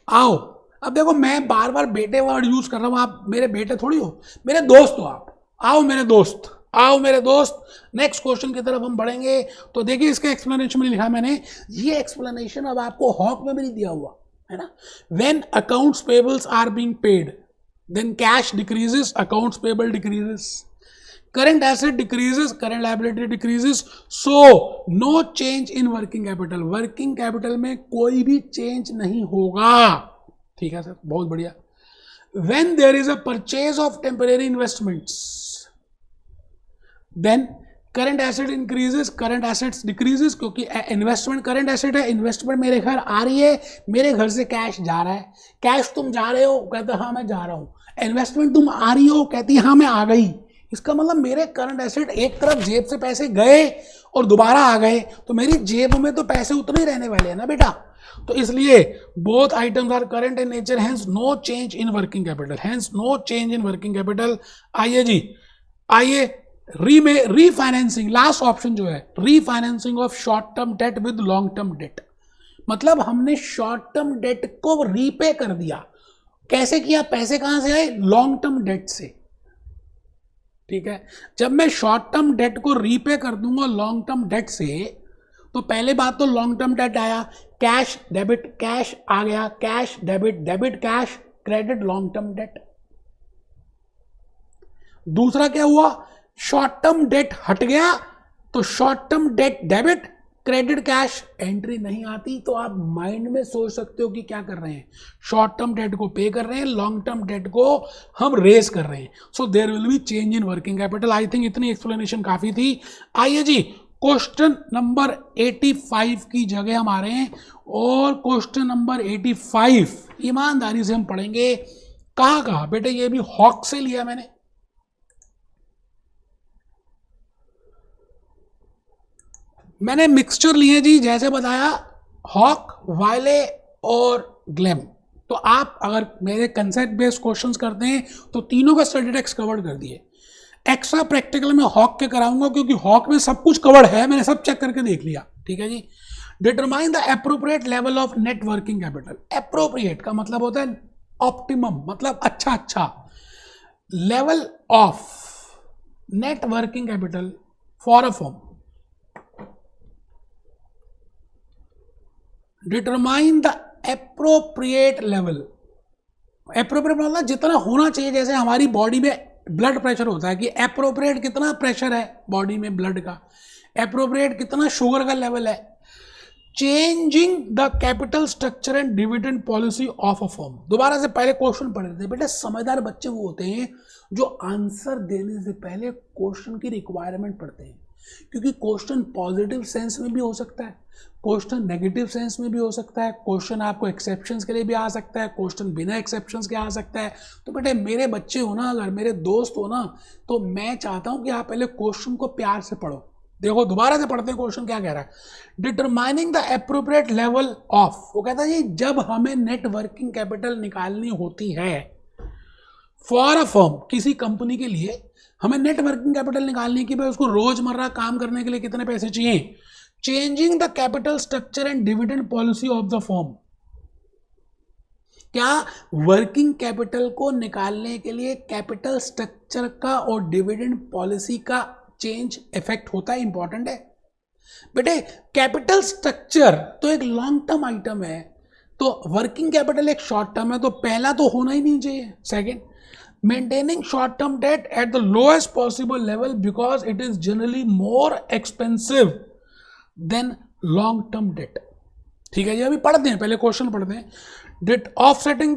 आओ। अब देखो मैं बार बार बेटे वर्ड यूज कर रहा हूं, आप मेरे बेटे थोड़ी हो, मेरे दोस्त हो आप। आओ मेरे दोस्त, आओ मेरे दोस्त। नेक्स्ट क्वेश्चन की तरफ हम बढ़ेंगे। तो देखिए इसके एक्सप्लेनेशन में लिखा मैंने, ये एक्सप्लेनेशन अब आपको हॉक में भी नहीं दिया हुआ है ना। When accounts payables are being paid then cash decreases, accounts payable decreases, current asset decreases, current liability decreases, so no change in working capital. Working capital में कोई भी चेंज नहीं होगा। ठीक है सर, बहुत बढ़िया। When there is a purchase of temporary investments then current asset increases, current assets decreases, क्योंकि इन्वेस्टमेंट करंट एसेट है, इन्वेस्टमेंट मेरे घर आ रही है, मेरे घर से कैश जा रहा है। कैश तुम जा रहे हो, कहते हाँ मैं जा रहा हूं। इन्वेस्टमेंट तुम आ रही हो, कहती हाँ मैं आ गई। इसका मतलब मेरे करंट एसेट एक तरफ जेब से पैसे गए और दोबारा आ गए, तो मेरी जेब में तो पैसे उतने ही रहने वाले हैं ना बेटा। तो इसलिए both items are current in nature, hence no change in working capital, hence no change in working capital. आइए जी, आइए रीफाइनेंसिंग, लास्ट ऑप्शन जो है refinancing of short term debt with long term debt. मतलब हमने शॉर्ट टर्म डेट को repay कर दिया। कैसे किया? पैसे कहां से आए? लॉन्ग टर्म डेट से। ठीक है, जब मैं शॉर्ट टर्म डेट को रीपे कर दूंगा लॉन्ग टर्म डेट से, तो पहले बात तो लॉन्ग टर्म डेट आया, कैश डेबिट कैश आ गया, cash debit debit cash, credit long term date. दूसरा क्या हुआ? शॉर्ट टर्म डेट हट गया तो short term date debit, credit cash entry नहीं आती। तो आप माइंड में सोच सकते हो कि क्या कर रहे हैं, शॉर्ट टर्म डेट को पे कर रहे हैं, लॉन्ग टर्म डेट को हम रेज कर रहे हैं। So there will be change in working capital. I think इतनी एक्सप्लेनेशन काफी थी। आइए जी, क्वेश्चन नंबर 85 की जगह हम आ रहे हैं, और क्वेश्चन नंबर 85 ईमानदारी से हम पढ़ेंगे। कहाँ बेटे, ये भी हॉक से लिया मैंने। मैंने मिक्सचर लिए जी, जैसे बताया, हॉक, वायले और ग्लैम। तो आप अगर मेरे कंसेप्ट बेस्ड क्वेश्चंस करते हैं तो तीनों का स्टडी टेक्स्ट कवर कर दिए। एक्स्ट्रा प्रैक्टिकल में हॉक के कराऊंगा, क्योंकि हॉक में सब कुछ कवर है, मैंने सब चेक करके देख लिया। ठीक है जी। Determine the appropriate level of net working capital. Appropriate का मतलब होता है ऑप्टिमम, मतलब अच्छा level of net working capital for a firm. Determine the appropriate level. Appropriate मतलब जितना होना चाहिए, जैसे हमारी बॉडी में ब्लड प्रेशर होता है कि एप्रोप्रिएट कितना प्रेशर है बॉडी में ब्लड का, एप्रोप्रिएट कितना शुगर का लेवल है। Changing the capital structure and dividend policy of a firm. दोबारा से पहले क्वेश्चन पढ़ रहे थे बेटे। समझदार बच्चे वो होते हैं जो आंसर देने से पहले क्वेश्चन की रिक्वायरमेंट पढ़ते हैं। क्योंकि क्वेश्चन पॉजिटिव सेंस में भी हो सकता है, क्वेश्चन नेगेटिव सेंस में भी हो सकता है, क्वेश्चन आपको एक्सेप्शंस के लिए भी आ सकता है, क्वेश्चन बिना एक्सेप्शंस के आ सकता है। तो बेटे मेरे बच्चे हो ना, अगर मेरे दोस्त हो ना, तो मैं चाहता हूं कि आप पहले क्वेश्चन को प्यार से पढ़ो। देखो दोबारा से पढ़ते हैं क्वेश्चन क्या कह रहा है। Determining the appropriate level of, वो कहता है जी जब हमें नेट वर्किंग कैपिटल निकालनी होती है फॉर अ फर्म, किसी कंपनी के लिए हमें नेट वर्किंग कैपिटल निकालनी है कि भाई उसको रोजमर्रा काम करने के लिए कितने पैसे चाहिए। Changing the capital structure and dividend policy of the firm, क्या वर्किंग कैपिटल को निकालने के लिए कैपिटल स्ट्रक्चर का और डिविडेंड पॉलिसी का चेंज इफेक्ट होता है, इंपॉर्टेंट है बेटे। कैपिटल स्ट्रक्चर तो एक लॉन्ग टर्म आइटम है, तो वर्किंग कैपिटल एक शॉर्ट टर्म है, तो पहला तो होना ही नहीं चाहिए। Second, maintaining short term debt at the lowest possible level because it is generally more expensive than long term debt। ठीक है जी, अभी पढ़ते हैं, पहले क्वेश्चन पढ़ते हैं। Debt offsetting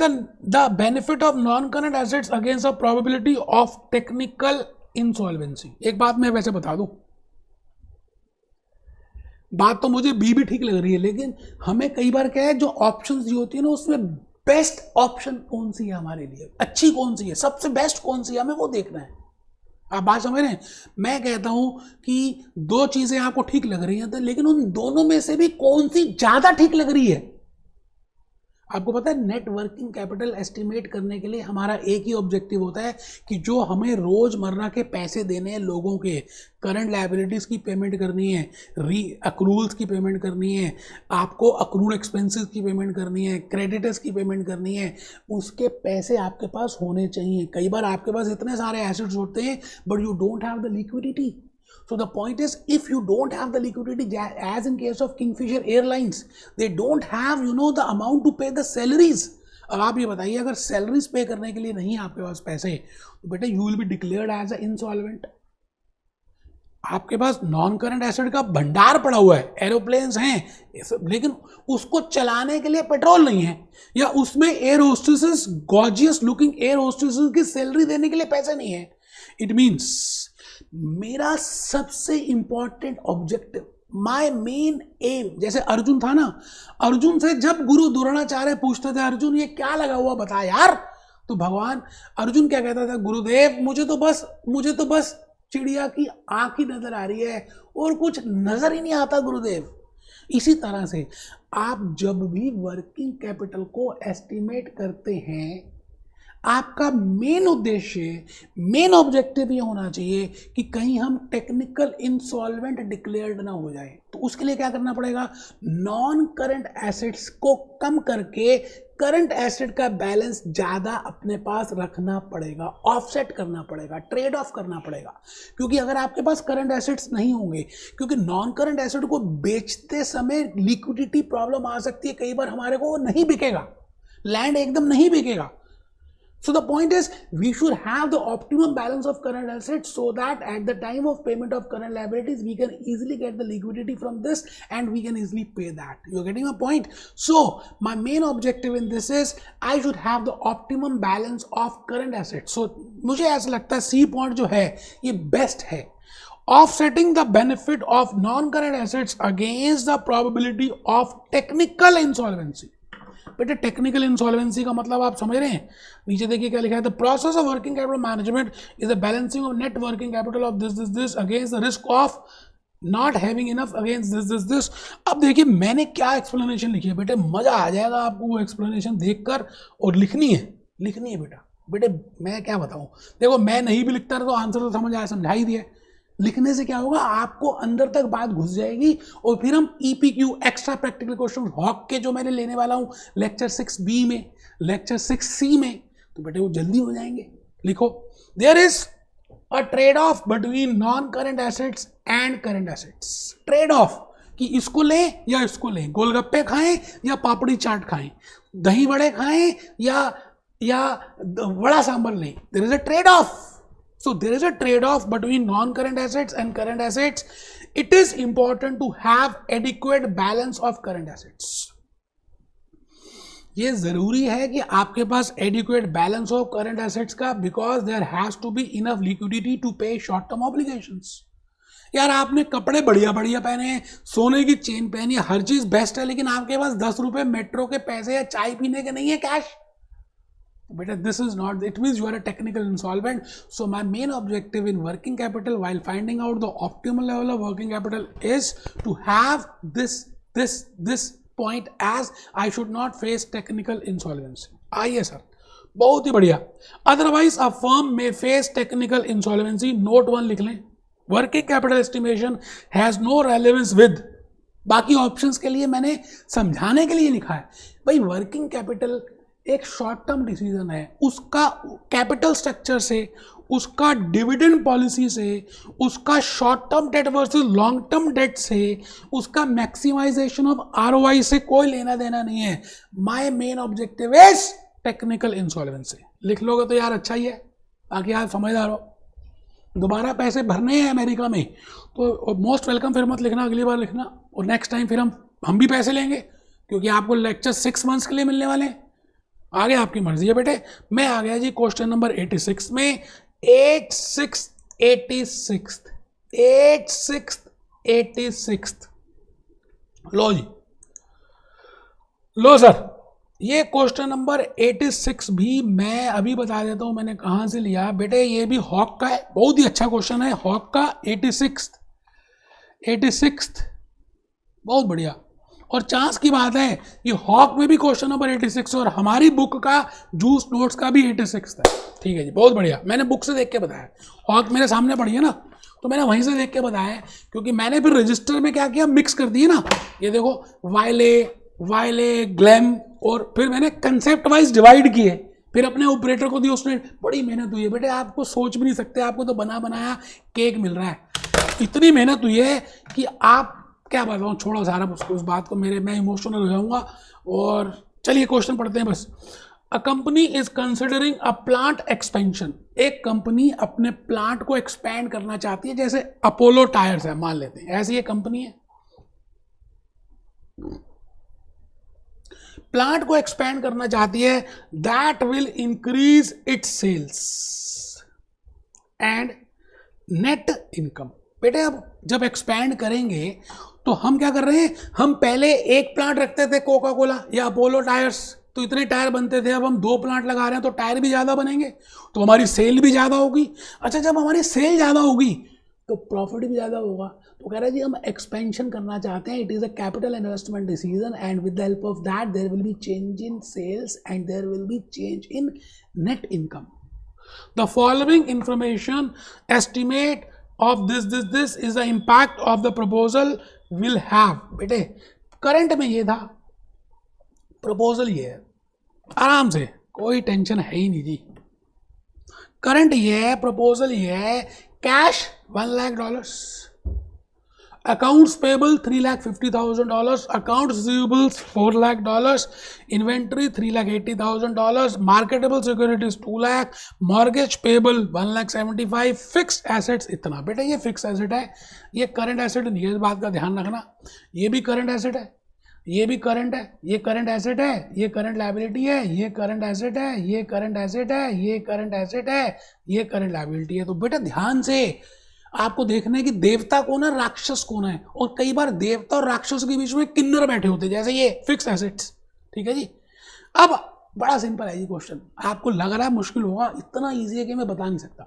the benefit of non-current assets against the probability of technical insolvency। एक बात मैं वैसे बता दूं, बात तो मुझे भी ठीक लग रही है, लेकिन हमें कई बार क्या है, जो ऑप्शंस दी होती है ना उसमें बेस्ट ऑप्शन कौन सी है हमारे लिए, अच्छी कौन सी है, सबसे बेस्ट कौन सी है, हमें वो देखना है। आप बात समझ रहे हैं। मैं कहता हूं कि दो चीजें आपको ठीक लग रही हैं, तो लेकिन उन दोनों में से भी कौन सी ज्यादा ठीक लग रही है। आपको पता है नेट वर्किंग कैपिटल एस्टिमेट करने के लिए हमारा एक ही ऑब्जेक्टिव होता है कि जो हमें रोजमर्रा के पैसे देने हैं लोगों के, करंट लायबिलिटीज की पेमेंट करनी है, री अक्रूवल्स की पेमेंट करनी है, आपको अक्रूड एक्सपेंसेस की पेमेंट करनी है, क्रेडिटर्स की पेमेंट करनी है, उसके पैसे आपके पास होने चाहिए। कई बार आपके पास इतने सारे एसेट्स होते हैं but you don't have the liquidity. So the point is, if you don't have the liquidity, as in case of Kingfisher Airlines, they don't have the amount to pay the salaries। अब आप ये बताइए, अगर salaries पे करने के लिए नहीं आपके पास पैसे, तो बेटा you will be declared as a insolvent. आपके पास नॉन करंट एसेट का भंडार पड़ा हुआ है, एरोप्लेन्स हैं, लेकिन उसको चलाने के लिए पेट्रोल नहीं है, या उसमें air hostesses, gorgeous looking air hostesses की सैलरी देने के लिए पैसे नहीं है। इट मीन्स मेरा सबसे important objective, my main M, जैसे अर्जुन था ना, अर्जुन से जब गुरु द्रोणाचार्य पूछते थे अर्जुन ये क्या लगा हुआ बता यार, तो भगवान अर्जुन क्या कहता था, गुरुदेव मुझे तो बस चिड़िया की आंख ही नजर आ रही है और कुछ नजर ही नहीं आता गुरुदेव। इसी तरह से आप जब भी वर्किंग कैपिटल को एस्टिमेट करते हैं, आपका मेन उद्देश्य, मेन ऑब्जेक्टिव ये होना चाहिए कि कहीं हम टेक्निकल इंसॉल्वेंट डिक्लेयर्ड ना हो जाए। तो उसके लिए क्या करना पड़ेगा, नॉन करंट एसेट्स को कम करके करंट एसेट का बैलेंस ज्यादा अपने पास रखना पड़ेगा, ऑफसेट करना पड़ेगा, ट्रेड ऑफ करना पड़ेगा। क्योंकि अगर आपके पास करंट एसेट्स नहीं होंगे, क्योंकि नॉन करंट एसेट को बेचते समय लिक्विडिटी प्रॉब्लम आ सकती है, कई बार हमारे को नहीं बिकेगा, लैंड एकदम नहीं बिकेगा। So the point is, we should have the optimum balance of current assets so that at the time of payment of current liabilities, we can easily get the liquidity from this and we can easily pay that. You're getting my point? So my main objective in this is, I should have the optimum balance of current assets. So मुझे ऐसा लगता है C point जो है ये best है, offsetting the benefit of non-current assets against the probability of technical insolvency। बेटे technical insolvency का मतलब आप समझ रहे हैं, नीचे देखिए क्या लिखा है, the process of working capital management is the balancing of net working capital of this against the risk of not having enough against this. अब देखिए मैंने क्या एक्सप्लेनेशन लिखी है बेटे, मजा आ जाएगा आपको वो एक्सप्लेनेशन देखकर, और लिखनी है बेटा। बेटे मैं क्या बताऊं, देखो मैं नहीं भी लिखता तो आंसर तो समझ आया, समझाई दिया। लिखने से क्या होगा, आपको अंदर तक बात घुस जाएगी, और फिर हम EPQ extra practical question Hock के जो मैंने लेने वाला हूं लेक्चर 6B में, लेक्चर 6C में, तो बेटे वो जल्दी हो जाएंगे। लिखो, there is a trade off between non current assets and current assets. Trade off कि इसको लें या इसको लें, गोलगप्पे खाएं या पापड़ी चाट खाएं, दही वड़े खाएं या वड़ा सांभर लें, there is a trade off. So there is a trade-off between non-current assets and current assets. It is important to have adequate balance of current assets. ये जरूरी है कि आपके पास adequate balance of current assets का, because there has to be enough liquidity to pay short-term obligations. यार आपने कपड़े बढ़िया बढ़िया पहने हैं, सोने की चेन पहनी है, हर चीज बेस्ट है, लेकिन आपके पास 10 रुपए मेट्रो के पैसे या चाय पीने के नहीं है कैश, बेटा this is not, it means you are a technical insolvent. So my main objective in working capital while finding out the optimal level of working capital is to have this point as I should not face technical insolvency. आइए sir, बहुत ही बढ़िया. Otherwise a firm may face technical insolvency. Note 1 लिख लें, working capital estimation has no relevance with. बाकी options के लिए मैंने समझाने के लिए लिखा है. भाई वर्किंग कैपिटल एक शॉर्ट टर्म डिसीजन है, उसका कैपिटल स्ट्रक्चर से, उसका डिविडेंड पॉलिसी से, उसका short term date versus long term date से, उसका मैक्सिमाइजेशन ऑफ आरओआई से कोई लेना देना नहीं है. My main objective is technical insolvency. लिख लोगे तो यार अच्छा ही है, बाकी आप समझदार हो. दोबारा पैसे भरने हैं अमेरिका में तो मोस्ट वेलकम फिर मत लिखना, अगली बार लिखना, और नेक्स्ट टाइम फिर हम भी पैसे लेंगे, क्योंकि आपको लेक्चर 6 मंथ्स के लिए मिलने वाले हैं. आगे आपकी मर्जी है बेटे. मैं आ गया जी क्वेश्चन नंबर 86 में. 86 लो जी, लो सर. ये क्वेश्चन नंबर 86 भी मैं अभी बता देता हूं मैंने कहां से लिया. बेटे ये भी हॉक का है, बहुत ही अच्छा क्वेश्चन है हॉक का. 86 बहुत बढ़िया. और चांस की बात है कि हॉक में भी क्वेश्चन नंबर 86 और हमारी बुक का जूस नोट्स का भी 86 है. ठीक है जी, बहुत बढ़िया. मैंने बुक से देख के बताया, हॉक मेरे सामने पड़ी है ना, तो मैंने वहीं से देख के बताया, क्योंकि मैंने फिर रजिस्टर में क्या किया, मिक्स कर दिए ना. ये देखो वाइले ग्लैम, और फिर मैंने कंसेप्ट वाइज डिवाइड किए, फिर अपने ऑपरेटर को दिए. उसने बड़ी मेहनत हुई है बेटे, आपको सोच भी नहीं सकते, आपको तो बना बनाया केक मिल रहा है. इतनी मेहनत हुई है कि आप क्या बताऊँ, छोड़ो सारा उस बात को, मैं इमोशनल हो जाऊंगा. और चलिए क्वेश्चन पढ़ते हैं बस. A company is considering a plant expansion. एक कंपनी अपने प्लांट को एक्सपैंड करना चाहती है, जैसे अपोलो टायर्स है मान लेते हैं, ऐसी एक कंपनी है. प्लांट को एक्सपैंड करना चाहती है, that will increase its sales and net income. बेटे अब जब एक्सपैंड करेंगे तो हम क्या कर रहे हैं, हम पहले एक प्लांट रखते थे कोका कोला या अपोलो टायर्स, तो इतने टायर बनते थे. अब हम 2 प्लांट लगा रहे हैं तो टायर भी ज़्यादा बनेंगे, तो हमारी सेल भी ज़्यादा होगी. अच्छा, जब हमारी सेल ज़्यादा होगी तो प्रॉफिट भी ज़्यादा होगा. तो कह रहे हैं जी हम एक्सपेंशन करना चाहते हैं. It is a capital investment decision and with the help of that there will be change in sales and there will be change in net income. The following information estimate of this is the impact of the proposal will have. बेटे current में ये था, proposal ये है, आराम से कोई tension है ही नहीं जी. करंट ये है, प्रपोजल ये है. Cash $1 lakh, accounts payable $350,000, account receivables $4 lakh, inventory $380,000, marketable securities $2 lakh, mortgage payable $1,75,000, fixed assets इतना. बेटा ये फिक्स एसेट है, ये करंट एसेट नहीं है, इस बात का ध्यान रखना. ये भी करंट एसेट है, ये भी करंट है, ये करंट एसेट है, ये करंट लायबिलिटी है, ये करंट एसेट है, ये करंट एसेट है, ये करंट एसेट है, ये करंट लायबिलिटी है. तो बेटा ध्यान से आपको देखना है कि देवता कौन है, राक्षस कौन है. और कई बार देवता और राक्षस के बीच में किन्नर बैठे होते हैं, जैसे ये फिक्स एसेट्स. ठीक है जी. अब बड़ा सिंपल है ये क्वेश्चन, आपको लग रहा है मुश्किल होगा, इतना इजी है कि मैं बता नहीं सकता.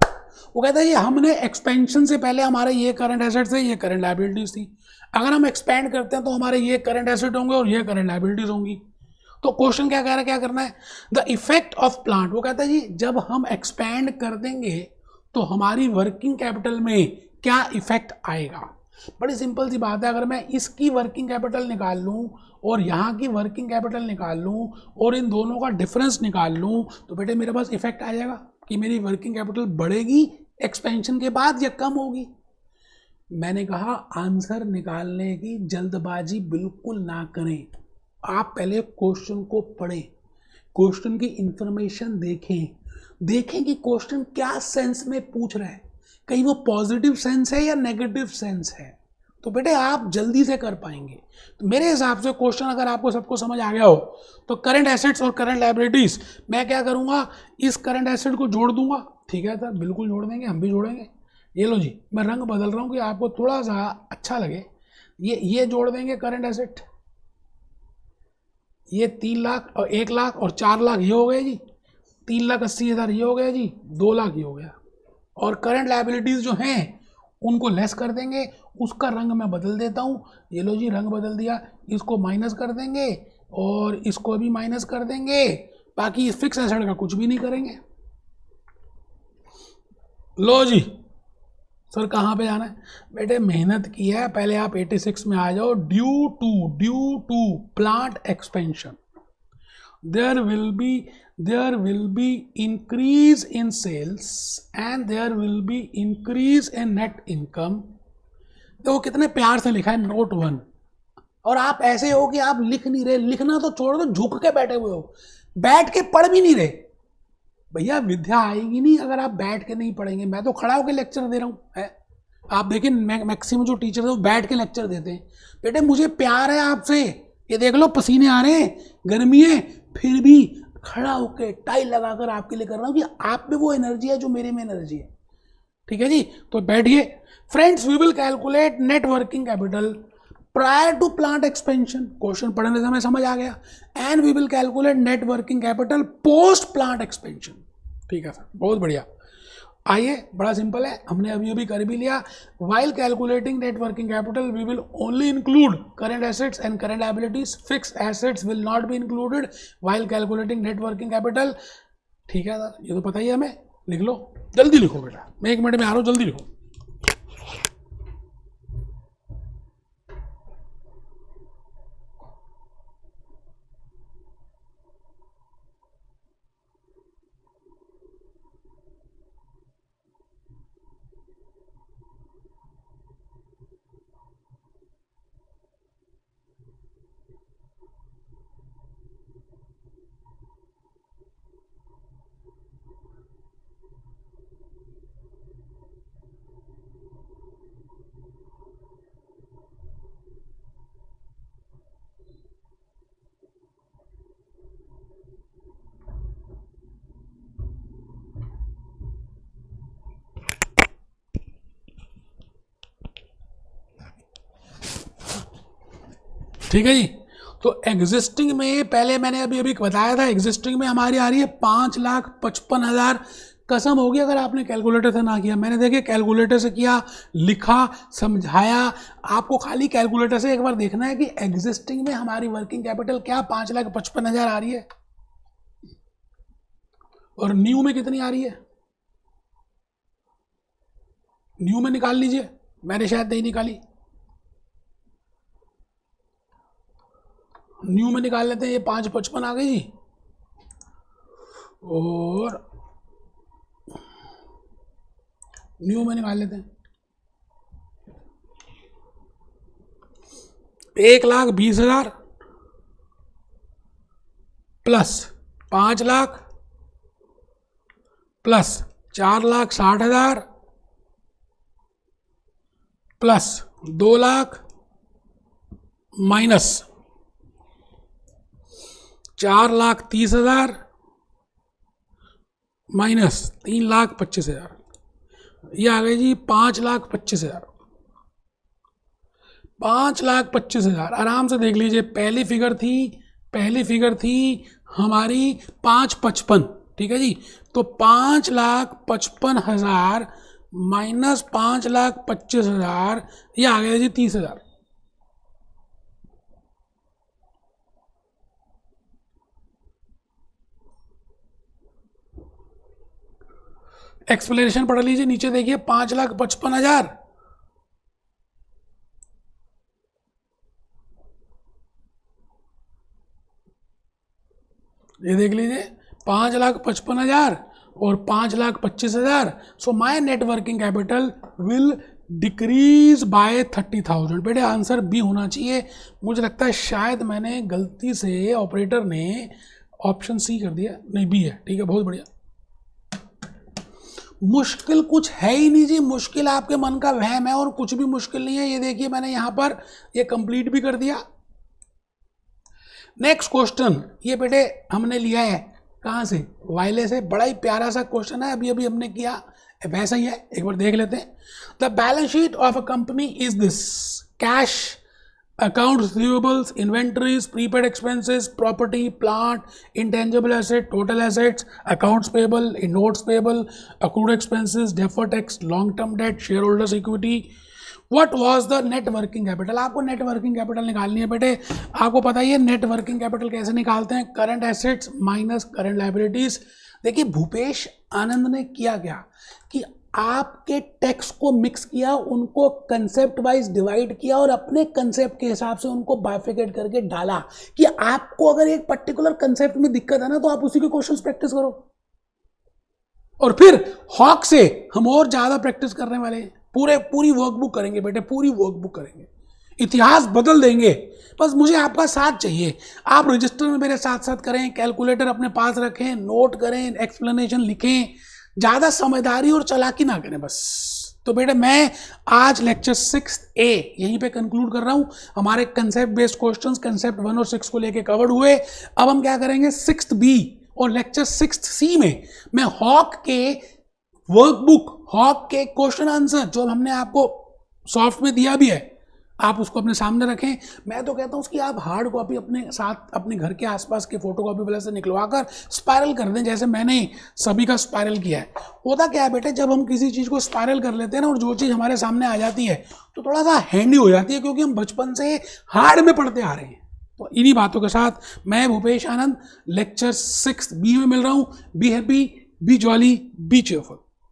वो कहता है ये हमने एक्सपेंशन से पहले हमारे ये करंट एसेट्स थे, ये करंट लायबिलिटीज थी. अगर हम एक्सपेंड करते हैं तो हमारे ये करंट एसेट होंगे और ये करंट लायबिलिटीज होंगी. तो क्वेश्चन क्या कह रहा है, क्या करना है, द इफेक्ट ऑफ प्लांट. वो कहता है जी जब हम एक्सपेंड कर देंगे तो हमारी वर्किंग कैपिटल में क्या इफेक्ट आएगा. बड़ी सिंपल सी बात है, अगर मैं इसकी वर्किंग कैपिटल निकाल लूँ और यहाँ की वर्किंग कैपिटल निकाल लूँ और इन दोनों का डिफरेंस निकाल लूँ, तो बेटे मेरे पास इफेक्ट आ जाएगा कि मेरी वर्किंग कैपिटल बढ़ेगी एक्सपेंशन के बाद या कम होगी. मैंने कहा आंसर निकालने की जल्दबाजी बिल्कुल ना करें. आप पहले क्वेश्चन को पढ़ें, क्वेश्चन की इंफॉर्मेशन देखें कि क्वेश्चन क्या सेंस में पूछ रहा है, कहीं वो पॉजिटिव सेंस है या नेगेटिव सेंस है. तो बेटे आप जल्दी से कर पाएंगे. तो मेरे हिसाब से क्वेश्चन अगर आपको सबको समझ आ गया हो तो करंट एसेट्स और करंट लायबिलिटीज, मैं क्या करूँगा, इस करंट एसेट को जोड़ दूंगा. ठीक है सर, बिल्कुल जोड़ देंगे, हम भी जोड़ेंगे. ये लो जी, मैं रंग बदल रहा हूँ कि आपको थोड़ा सा अच्छा लगे। ये जोड़ देंगे करंट एसेट, ये 3 लाख और 1 लाख और 4 लाख ये हो गए जी, 3,80,000 ये हो गया जी, 2 लाख ये हो गया। और करंट लायबिलिटीज जो हैं उनको लेस कर देंगे, उसका रंग मैं बदल देता हूँ। ये लो जी, रंग बदल दिया, इसको माइनस कर देंगे और इसको भी माइनस कर देंगे, बाकी फिक्स एसेट का कुछ भी नहीं करेंगे। लो जी सर कहाँ पे जाना है बेटे, मेहनत की है, पहले आप 86 में आ जाओ। Due to plant expansion there will be increase in sales and there will be increase in net income। देखो कितने प्यार से लिखा है नोट 1, और आप ऐसे हो कि आप लिख नहीं रहे, लिखना तो छोड़ दो, झुक के बैठे हुए हो, बैठ के पढ़ भी नहीं रहे। भैया विद्या आएगी नहीं अगर आप बैठ के नहीं पढ़ेंगे। मैं तो खड़ा होकर लेक्चर दे रहा हूँ है? आप देखिए मैक्सिमम जो टीचर है वो बैठ के लेक्चर देते हैं। बेटे मुझे प्यार है आपसे, ये देख लो पसीने आ रहे हैं, गर्मी है, फिर भी खड़ा होकर टाई लगाकर आपके लिए कर रहा हूँ कि आप में वो एनर्जी है जो मेरे में एनर्जी है। ठीक है जी, तो बैठिए। Friends we will calculate net working capital prior to plant expansion, question पढ़ने से हमें समझ आ गया। And we will calculate net working capital post plant expansion. ठीक है सर, बहुत बढ़िया। आइए, बड़ा सिंपल है, हमने अभी कर भी लिया। While calculating net working capital V will only include current assets and current liabilities, fixed assets will not be included while calculating net working capital. ठीक है सर, ये तो पता ही है हमें। लिख लो, जल्दी लिखो बेटा, मैं 1 मिनट में आ रहा हूँ, जल्दी लिखो। ठीक है जी, तो एग्जिस्टिंग में पहले मैंने अभी बताया था, एग्जिस्टिंग में हमारी आ रही है 5,55,000। कसम होगी अगर आपने कैलकुलेटर से ना किया, मैंने देखिए कैलकुलेटर से किया, लिखा, समझाया। आपको खाली कैलकुलेटर से एक बार देखना है कि एग्जिस्टिंग में हमारी वर्किंग कैपिटल क्या 5,55,000 आ रही है और न्यू में कितनी आ रही है। न्यू में निकाल लीजिए, मैंने शायद नहीं निकाली, न्यू में निकाल लेते हैं। ये 5,55 आ गई जी, और न्यू में निकाल लेते हैं 1,20,000 plus 5 lakh plus 4,60,000 plus 2 lakh minus 4,30,000 minus 3,25,000, ये आ गई जी 5,25,000। 5,25,000 आराम से देख लीजिए। पहली फिगर थी हमारी 5,55, ठीक है जी। तो 5,55,000 माइनस 5,25,000, ये आ गया जी 30,000। एक्सप्लेनेशन पढ़ लीजिए, नीचे देखिए 5,55,000, ये देख लीजिए 5,55,000 और 5,25,000। So my net working capital will decrease by 30,000। बेटे आंसर बी होना चाहिए। मुझे लगता है शायद मैंने गलती से, ऑपरेटर ने ऑप्शन सी कर दिया, नहीं बी है। ठीक है, बहुत बढ़िया। मुश्किल कुछ है ही नहीं जी, मुश्किल आपके मन का वहम है और कुछ भी मुश्किल नहीं है। ये देखिए मैंने यहां पर ये कंप्लीट भी कर दिया। नेक्स्ट क्वेश्चन, ये बेटे हमने लिया है कहां से, वायले से। बड़ा ही प्यारा सा क्वेश्चन है, अभी हमने किया। वैसा ही है, एक बार देख लेते हैं। The balance sheet of a company is this: cash, account receivables, inventories, prepaid expenses, property, plant, intangible asset, total assets, accounts payable, notes payable, accrued expenses, deferred tax, long term date, share holders equity. What was the net working capital? आपको net working capital निकालनी है बेटे। आपको पता ही है net working capital कैसे निकालते हैं, current assets minus current liabilities. देखिए भूपेश आनंद ने किया क्या कि आपके टेक्स्ट को मिक्स किया, उनको कंसेप्ट वाइज डिवाइड किया और अपने कंसेप्ट के हिसाब से उनको बाइफिकेट करके डाला कि आपको अगर एक पर्टिकुलर कंसेप्ट में दिक्कत है ना तो आप उसी के क्वेश्चंस प्रैक्टिस करो। और फिर हॉक से हम और ज्यादा प्रैक्टिस करने वाले हैं, पूरी वर्कबुक करेंगे बेटे, पूरी वर्कबुक करेंगे, इतिहास बदल देंगे। बस मुझे आपका साथ चाहिए। आप रजिस्टर में मेरे साथ साथ करें, कैलकुलेटर अपने पास रखें, नोट करें, एक्सप्लेनेशन लिखें, ज़्यादा समझदारी और चालाकी ना करें बस। तो बेटे मैं आज लेक्चर 6A यहीं पे कंक्लूड कर रहा हूँ। हमारे कंसेप्ट बेस्ड क्वेश्चंस कंसेप्ट 1 और 6 को लेके कवर्ड हुए। अब हम क्या करेंगे 6B और लेक्चर 6C में मैं हॉक के वर्कबुक, हॉक के क्वेश्चन आंसर जो हमने आपको सॉफ्ट में दिया भी है, आप उसको अपने सामने रखें। मैं तो कहता हूँ उसकी आप हार्ड कॉपी अपने साथ अपने घर के आसपास के फोटो कॉपी वाले से निकलवा कर स्पायरल कर दें, जैसे मैंने सभी का स्पायरल किया है। होता क्या है बेटे, जब हम किसी चीज़ को स्पायरल कर लेते हैं ना और जो चीज़ हमारे सामने आ जाती है तो थोड़ा सा हैंडी हो जाती है, क्योंकि हम बचपन से हार्ड में पढ़ते आ रहे हैं। तो इन्हीं बातों के साथ मैं भूपेश आनंद लेक्चर 6B में मिल रहा हूँ। Be happy, B jolly, B cheerful.